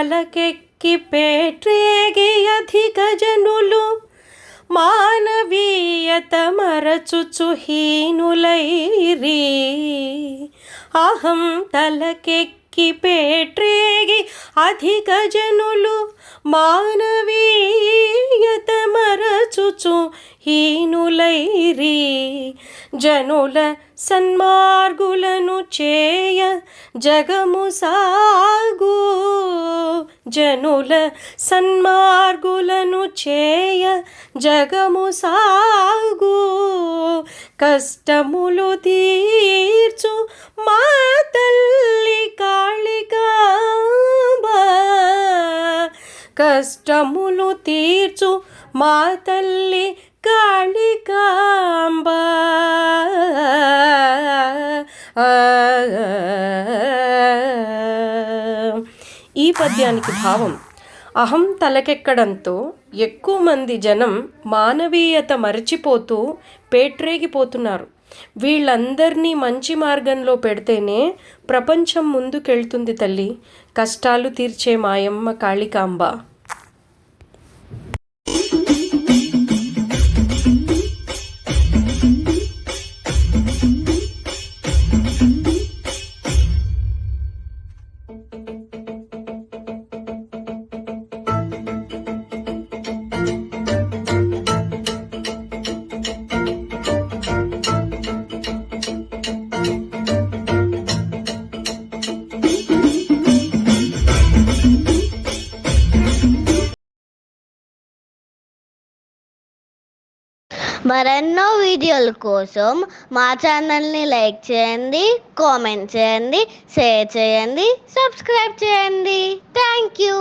తలకెక్కి పేట్రేగి అధిక జనులు మానవీయత మరచుచు హీనులైరి. అహం తలకెక్కి పేట్రేగి అధిక జనులు మానవీయత మరచుచు హీనులైరి. జనుల సన్మార్గులను చేయ జగము సాగు. జనుల సన్మార్గులను చేయ జగము సాగు. కష్టములు తీర్చు మా తల్లి కాళికాంబ. కష్టములు తీర్చు మా తల్లి కాళికాంబ. ఈ పద్యానికి భావం: అహం తలకెక్కడంతో ఎక్కువ మంది జనం మానవీయత మరచిపోతూ పేట్రేగిపోతున్నారు. వీళ్ళందరినీ మంచి మార్గంలో పెడితేనే ప్రపంచం ముందుకెళ్తుంది తల్లి. కష్టాలు తీర్చే మాయమ్మ కాళికాంబ. మరెన్నో వీడియోల కోసం మా ఛానల్ని లైక్ చేయండి, కామెంట్ చేయండి, షేర్ చేయండి, సబ్స్క్రైబ్ చేయండి. Thank you.